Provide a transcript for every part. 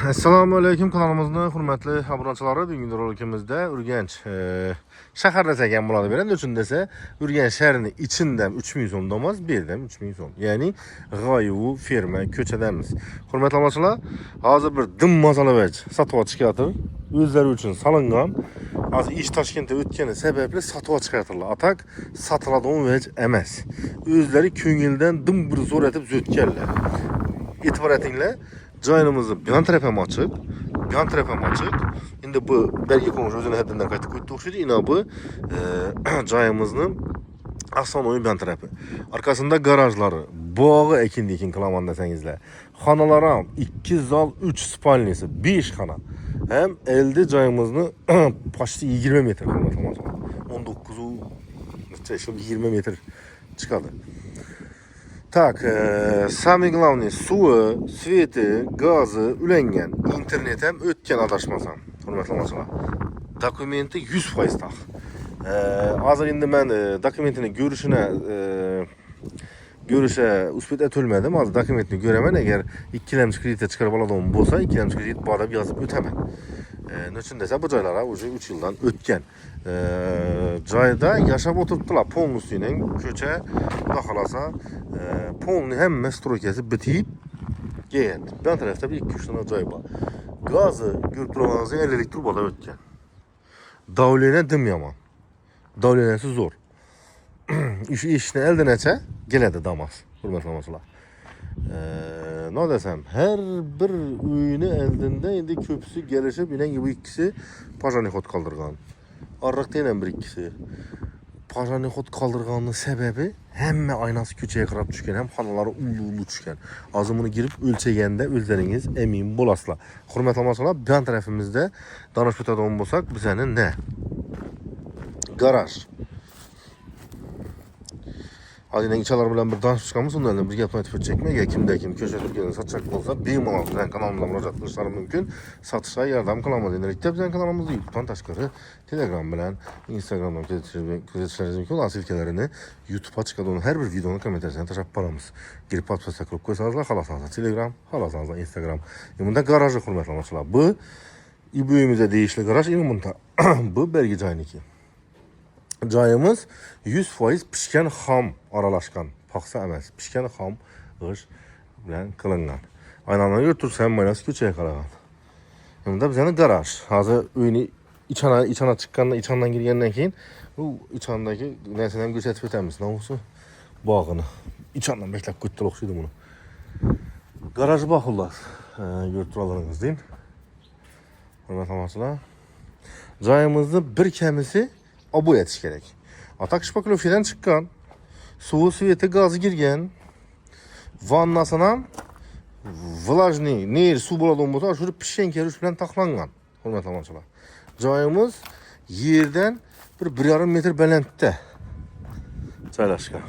Assalomu alaykum, kanalimizning hurmatli obunachilari. Bugungi rolikimizda Urganch shaharda ekan bo'ladi beradi. Uchun desa, Urganch shahrining ichidan 3000 so'mdan emas, bu yerdan 3000 so'm. Ya'ni g'oyivu ferma ko'chadamiz. Hurmatli obunachilar, hozir bir dim masalavach sotib chiqyapti. O'zlari uchun solingan. Hozir ish Toshkentda o'tgani sababli sotib chiqartirlar. Atak sotiladigan vej emas. O'zlari ko'ngildan dim bir so'ratib zo'tganlar. E'tibor etinglar. Joyimizni yan tarafı ham ochiq, yan tarafı ham ochiq. Endi bu belgi qo'nish o'zini haddidan qaytib ketdi o'xshaydi. Ina bu joyimizni ason o'yin yan tarafı. Arkasında garajlari, bog'i ekin qilaman desangizlar. Xonalar ham 2 zal, 3 spalnisi, 5 xona. Hem elde joyimizni почти 20 metr qilmoqchiman. 19 20 metr chiqadi. Так, самый главный suvi, sveti, gazi ulangan, internet ham o'tgan adashmasam. Hurmatli obunachilar. Dokumenti 100% taq. Hozir endi men dokumentini görüşe uspet etolmadim. Hozir dokumentini ko'raman. Agar ikkilamchi kreditga chiqarib oladigan bo'lsa, ikkilamchi kredit borib yozib o'taman. Nechun desa, bu joylar уже 3 yildan o'tgan. Joyda yashab o'tiribdilar. Polnustyning ko'cha, xudo xolasa, polni hamma stroykasi bitib kelgan. Bu tarafda bir 2-3 tane joy bor. Gazi ko'rib turganingizdek elektrik trubada o'tgan. Davlena dim yomon. Davlenasi zo'r. İşini elden eçe geledi damas. Hurmatli obunachilar. Ne desem, her bir uyunu eldinde indi köpüsü gelişip inen bu ikisi pajanixot kaldırgan. Arrakta inen bir ikisi. Pajanixot kaldırganının sebebi hem aynası köçeye kırap düşken hem xanaları ulu düşken. Azımını girip ölçegende özleriniz emin bolasla. Hurmatli obunachilar, bu tarafımızda danışıp ötadigan bolsak bizenin ne? Garaj. Hadi içalar bilen bir danışıp çıkamız, onlarla bir yapma etip çekme. Ya kimde kim köşe Türkiye'de satacak olsa benim olan bizden kanalımda müracaat kılışları mümkün. Satışa yardım kılamaz. Endelikte bizden kanalımızda YouTube'dan taşkarı, Telegram bilen, Instagram'dan gözetişleriniz mümkün olan silkelerini YouTube'a çıkan her bir videonun komentersine taşıp paramız. Girip atpasa kılıp koysanızlar, halasanızlar Telegram, halasanızlar Instagram. Bunda garajı hurmatli obunachilar. Bu İBÜ'ümüzde değişli garaj, bunda bu belge cayıniki. Joyimiz 100% pishgan xom aralashgan, paxsa emas, pishgan xom g'ish bilan qilingan. Aynan yurib tursa ham maynasi ko'chaga qaragan. Bunda bizning garaj. Hozir uyni ichana chiqqandan, ichandan kirgandan keyin bu ichandagi narsani ham ko'rsatib o'tamiz. Nomusi bog'ini. Ichandan beklab ketdi o'xshaydi buni. Garaj bor xullas. Yurib turalaringiz deyin. Hurmatli obunachilar. Joyimizni bir kamisi abu etish kerak. Atak shpaklovkadan chiqqan, suvi, sveti, gazi girgan. Vannasini ham vlajniy, ner suv bo'ladigan bo'lsa, shu pishgan kerish bilan taxlangan. Hurmatli obunachilar. Joyimiz yerdan 1,5 metr balandlikda joylashgan.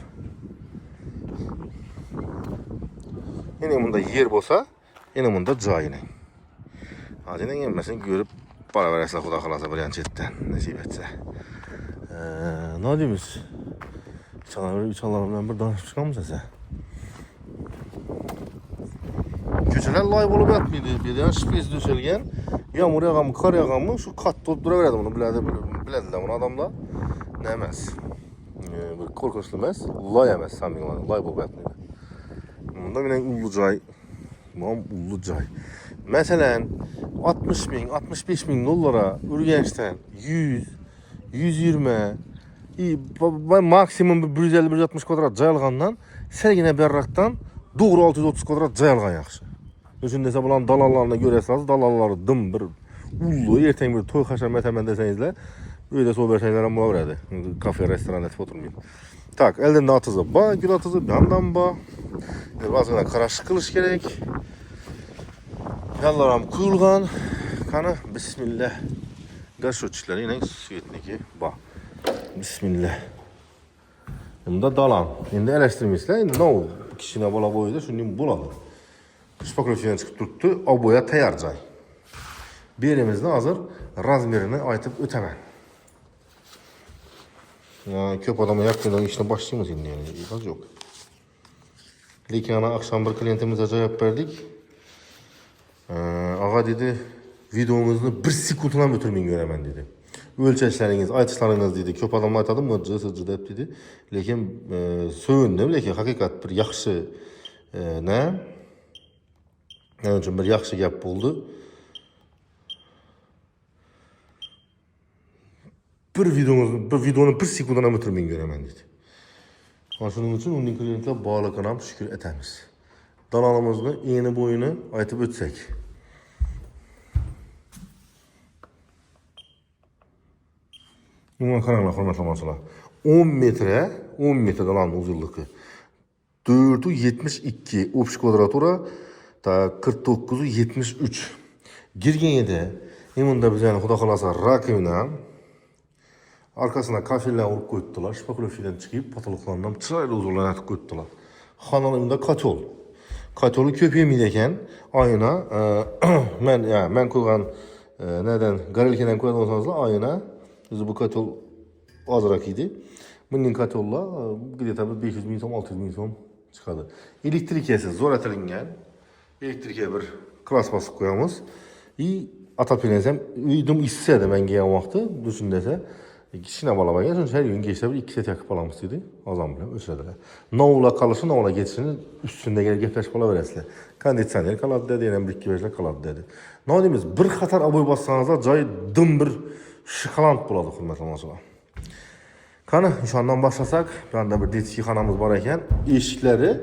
Yine bunda yer bo'lsa, yine bunda joyini. Hozir hammasini ko'rib boraverasizlar, xudo xolasa bir chetdan nasib etsa. Ne deyimiz? İçanlar bilen bir danışıp çıkamız ise. Köçeler lay bolup yatmaydı. Bir de şüphesiz döşelgen. Yağmur yağan mı, kar yağan mı şu kat olup duraverdi bunu. Bilediler bunu adamla. Ne emez. Bir korkunçlu emez. Lay emez. Samimiler. Lay bolup yatmaydı. Bunda bir ulu cay. Ulu cay. Mesela 60 bin, 65 bin dolara Urganch'ten 120 maksimum 150-160 kvadrat joy algandan sergine berraktan doğru 630 kvadrat joy algan yaxshi. Üçün desa bulan dalallarını görəsiniz, dalalları dım bir ulu, erteng bir toy haşamat hemen desengizler, öyle sohbet şeyler ham bulaveradi. Kafe, restoran etip oturmayın. Tak, elden atısı ba, gül atısı bir yandan ba. Bazılarına karaşık kılış gerek. Yanlar ham kuyulgan. Kana bismillah. Gaşotçiler yine suyetniki ba. Bismillah. Bunda dalan. Endi eleştirmişler. Endi ne oldu? Kişine bola boyuydu. Şimdi buladı. Şpaklovkadan çıkıp tuttu. Aboya tayar joy. Bir yerimizde hazır razmerini aytıp ötemen. Yani köp adamı yakmadan işine başlayayım şimdi yani. İlgaz yok. Lekin akşam bir klientimize cevap verdik. Ağa dedi, videonuzu bir sekunddan ötürmeyin göremen dedi. Ölçeşleriniz, aytışlarınız dedi. Köp adam aytadı mıcı sırcı dep dedi. Lekin söğündüm, lekin hakikat bir yaxşı ne? Ne için bir yaxşı gap buldu. Bir videonu bir sekunddan ötürmeyin göremen dedi. Şunun için onun klientler bağlıqına şükür etemiz. Dalalımızı eni boyunu aytıp ötsek. Bundan kanalına hürmetli maçlar. 10 metre dalan uzunluğu. 4'ü 72, общий kvadratura da 49'u 73. Girgenede, imunda biz yani Xuda kalasa rakıyla arkasına kafirler olup koydular. Şpakulofiden çıkıp patoluklarından çırayla uzunluğuna atıp koydular. Kanalımda katol. Katolu köpeğim ideken ayına ben koygan neden garelkeden koygan olsanızla ayına biz bu katol azırak idi. Bunun katolla gidip 500 bin som 600 bin som çıkadı. Elektrikiyesi zor etilingen. Elektrikiye bir klas basıp koyamız. İyi atapinezem uyudum istedi ben giyen vakti düşündese. Kişine balabaga sonuç her gün geçse bir 2 set yakıp alamış dedi. Azam bile ösrediler. Novla kalışı novla geçsini üstünde gel gepleş bala veresle. Kondisyoner kaladı dedi, yani bir iki versle kaladı dedi. Ne diyemiz? Bir katar aboy bassanızda cay dım bir şıkalant buladı hürmetli maçlar. Kanı şu andan başlasak, ben de bir detki kanamız var iken eşikleri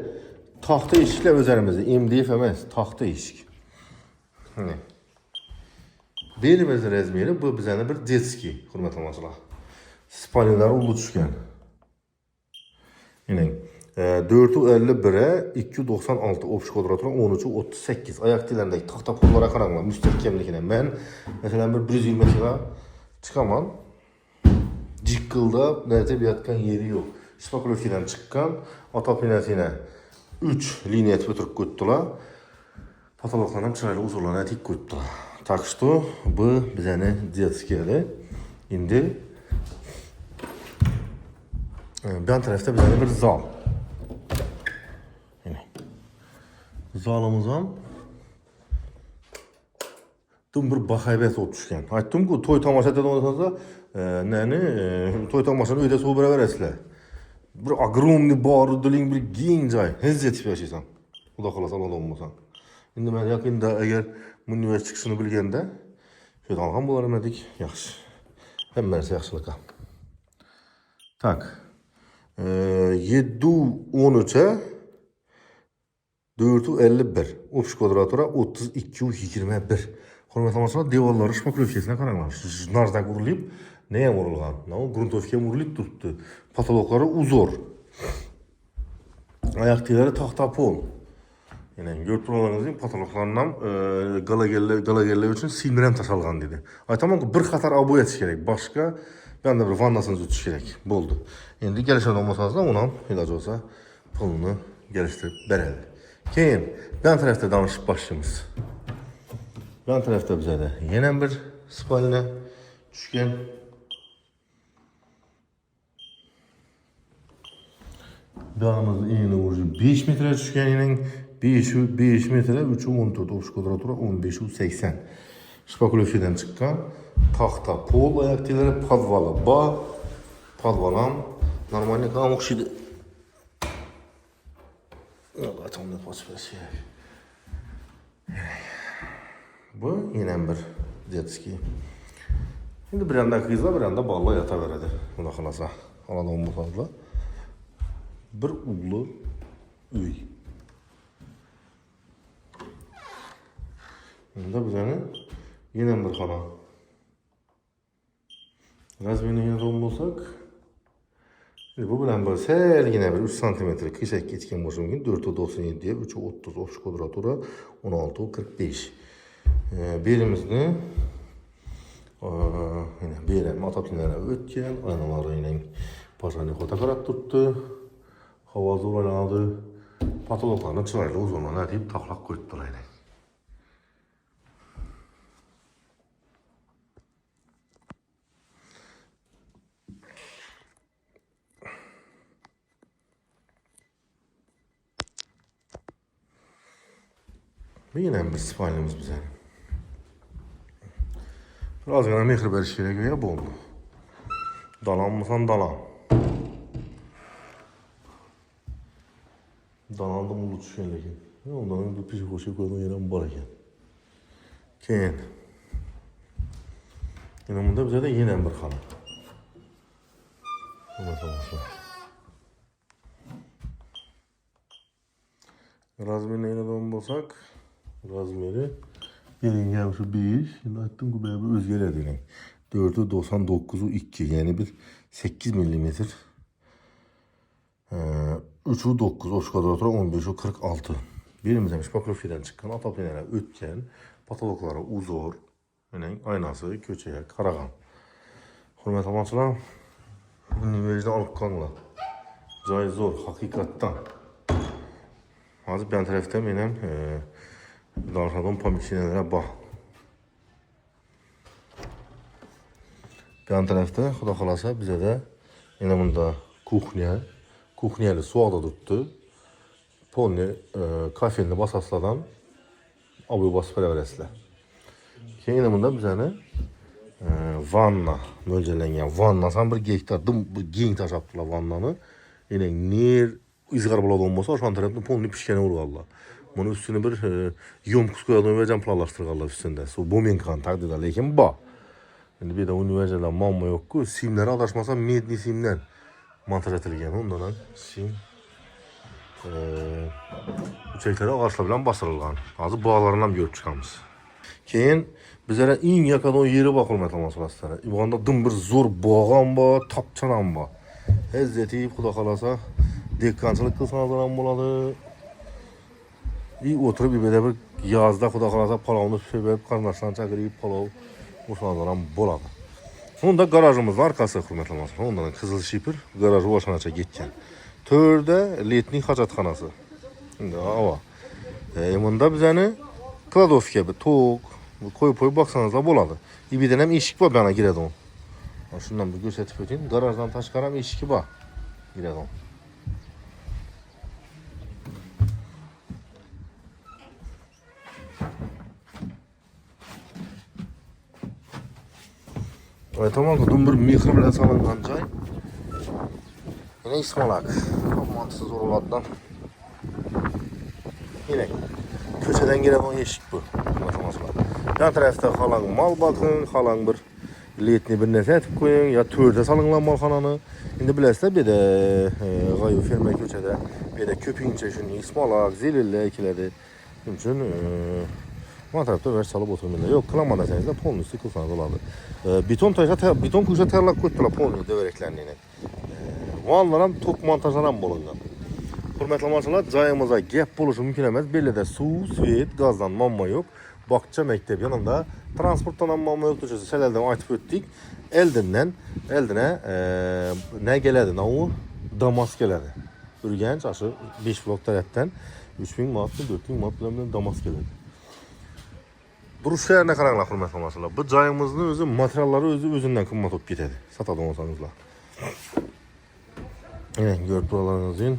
tahta eşikler üzerimizde. MDF emez, tahta eşik. Belimiz rezmiyeli bu bizene bir detki hürmetli maçlar. Spalyalar ulu düşken. Yine 451'e 296 общий kvadratura 13'ü 38. Ayak dillerindeki tahta pullara karanlar müstehkemlikine. Ben mesela bir 120 metre çıkamam. Cikkılda nerede bir yatkan yeri yok. Spakulofiden çıkkan atapinetine 3 liniyet götürüp koydular. Patologlarına çırayla uzunlarına dik koydular. Tak что bu bizene detskeli. Şimdi ben tarafta bizde bir zal. Yine. Zalımızdan tüm bir bahaybet olup düşken. Aytdım ki toy tamaşada da olsanız toy tamaşanı öydesi o beraber esle. Bir огромный bar, diling bir giyin cay. Hezz etip yaşaysan. Bu da kalasan olmasan. Şimdi ben yakında eğer bu üniversite çıkışını bilgende şöyle algan bularım dedik. Yaxşı. Hem mersi yaxşılıqa. Tak. 713'e 451. Общий kvadratura 3221. Hürmetli maçlar devalları şpakulofiyesine karanlar. Nardan vurulup neye vurulgan? Gruntovkiye vurulup durdu. Patologları uzor. Ayak tileri tahta pol. Yani görüp durmalarınızın patologlarından galageller için silmirem taşalgan dedi. Aytamam ki bir katar abu yetiş gerek. Başka ben de bir vannasını tutuş gerek. Boldu. Şimdi gelişen olmasanız da ona ilacı olsa pulunu geliştirip verelim. Keyin ben tarafta danışıp başlayımız. Ben tarafta bize de yenen bir spalina düşken. Dağımızın enine vurucu 5 metre düşken yenen 5 metre 3'ü 14 общий kvadratura 15'ü 80. Şpakulofiden çıkan tahta pol ayaktileri padvalı padvalam normalde kalmak şimdi Allah tamam paspas ya. Bu yine bir detski. Şimdi bir anda kızla bir anda balla yata veredi. Buna kalasa. Alalım bu fazla. Bir ulu üy. Şimdi bir tane yine bir kana. Razmeni yazalım bulsak. Şimdi bu bilen böyle sel yine bir 3 santimetre kışak geçken boşum gün 497'ye 3'ü 30 общий kvadratura 16'ı 45. Belimizni yine belim atapinlere ötken aynaları yine paşani fotoğraf tuttu. Hava zorlanadı. Patologlarını çırayla uzunluğuna deyip taklak koydular yine. Yine bir spalimiz bize. Birazgina mehr beriş gerek ya bu. Dalanmısan dalan. Dalandım ulu düşken lekin. Ondan önce pişi hoşu koyduğun yere var eken. Keyin. Yine bunda bize de yine bir xana. Razmeri neyle doğum bolsak, razmeri yeringe şu 5, şimdi attım ki böyle bir özgürledi. 4'ü 99'u 2, yani bir 8 milimetre. 3'ü 9, o şu kadar otura 15'ü 46. Birimizdemiş pokrofiden çıkan atapenere ötken, patologlara uzor, yani aynası, köçeye, karagan. Hürmet amaçlar, üniversite alıp kanla. Cay zor, hakikattan. Hazır ben tarafta benim danışadığım pamiksinelere bak. Ben tarafta, Xuda kalasa bize de yine bunda kuxnyalı suada tuttu. Polni kafenli basasladan abu basıp veresler. Yine bunda bize ne? Vanna, mölcelengen vanna. Sen bir gektar, bir genç taş yaptılar vannanı. Yine ner izgar buladı olmasa, şu an tarafta polni pişkene vurur valla. Bunun üstüne bir yomkus koyalım ve planlaştırırlar üstünde. So bomenkan takdirde, lekin ba. Şimdi bir de üniversitede mamma yok ki, simleri adaşmasa medni simden montaj etilgen. Ondan sim uçakları ağaçla bilen basırılgan. Azı bağlarından görüp çıkamız. Keyin bizlere en yakın yeri bak hürmet olmasılar. İbanda dım bir zor bağan ba, tapçanan ba. Ezzeti Xuda kalasa dekkançılık kılsanız olan buladı. İyi oturup bir bir yazda Xuda kalasa palavını söyleyip karnaşlan çakırıyıp palav usanız olan buladı. Onda garajımız var, arkası hürmet olmasılar. Ondan Kızıl Şipir garajı başanaça gitken. Törde letnik hacatxanası. Şimdi hava. Bunda bizəni kladovka bir toğuk koyup baksanız da boladı. Bir dönem eşik var bana giredi on. Şundan bir gösterip öteyim. Garajdan taşkaram eşiki var. Giredi on. Evet tamam ki bir mihri bilen salıngan cay. Yine İsmalak. Mantısız oralardan. Yine köçeden giren o eşik bu. Yan tarafta kalan mal bakın, kalan bir letni bir nese etip koyun ya törde salınlan malxananı. Şimdi bilesizler bir de gayu fermer köçede bir de köpüğünçe şunu İsmalak, zilille ekiledi. Bunun için bu tarafta ver salıp oturmayla. Yok kılama deseniz de polnu üstü kılsanız oladı. Beton kuşa terlak koydular polnu dövereklenliğine. Vanlaran tok montajlanan bolungan. Hürmetli amaçlar, cayımıza gep buluşu mümkün emez. Belli de su, svet, gazdan mamma yok. Bakça mektep yanında transporttan mamma yok. Selelden açıp öttik. Eldine ne geledi? O damas geledi. Ürgenç aşı 5 blok taraftan 3000 manat, 4000 manat bilen damas geledi. Duruş yerine karanlık hürmetli amaçlar. Bu cayımızın özü, materyalları özünden kımmat olup gitedi. Satadan olsanızla. Evet, görüp buralarınızın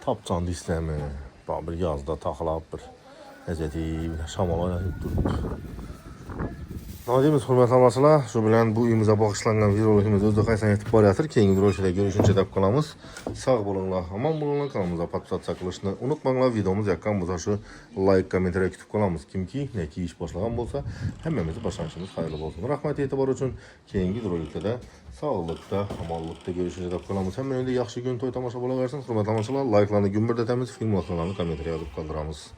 tapçandı istəmi, bir yazda taxılab bir əzəti, şamala durub. Nadimiz hürmetli amaçlar, şu bilen bu imza bağışlanan videolarımız özdə qaysan yetib barıyatır. Keyingi videolarda görüşünce də qalamız. Sağ bulunlar, aman bulunlar, kanalımıza patlat çakılışını unutmayınlar. Videomuz yakkan bu şu like, komentariya kütüb qalamız. Kim ki, ne ki iş başlayan bolsa, həmimizi başlanışımız hayırlı olsun. Rahmet etibar üçün keyingi videolarda sağlıkta, amanlıkta görüşünce də qalamız. Həmin önde yaxşı gün toy tamaşa bola versin. Hürmetli amaçlar, like'larını gümbür də təmiz, film atmalarını komentariya yazıb qaldıramız.